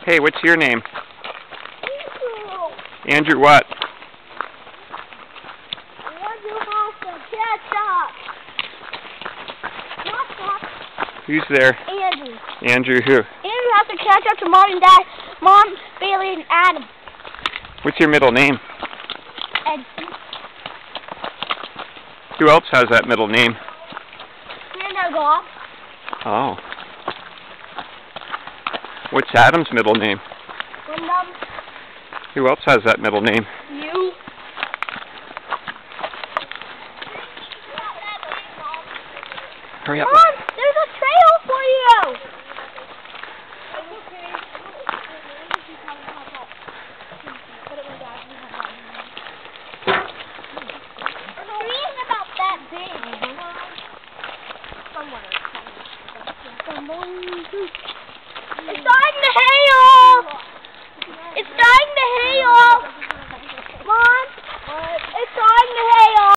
Hey, what's your name? Andrew what? Andrew has to catch up. Who's there? Andrew. Andrew who? Andrew has to catch up to Mom and Dad. Mom, Bailey, and Adam. What's your middle name? Edson. Who else has that middle name? Brenda Goff. Oh. What's Adam's middle name? Wyndham. Who else has that middle name? You. Hurry up. Mom, there's a trail for you. The tree's about that big. It's starting to hail.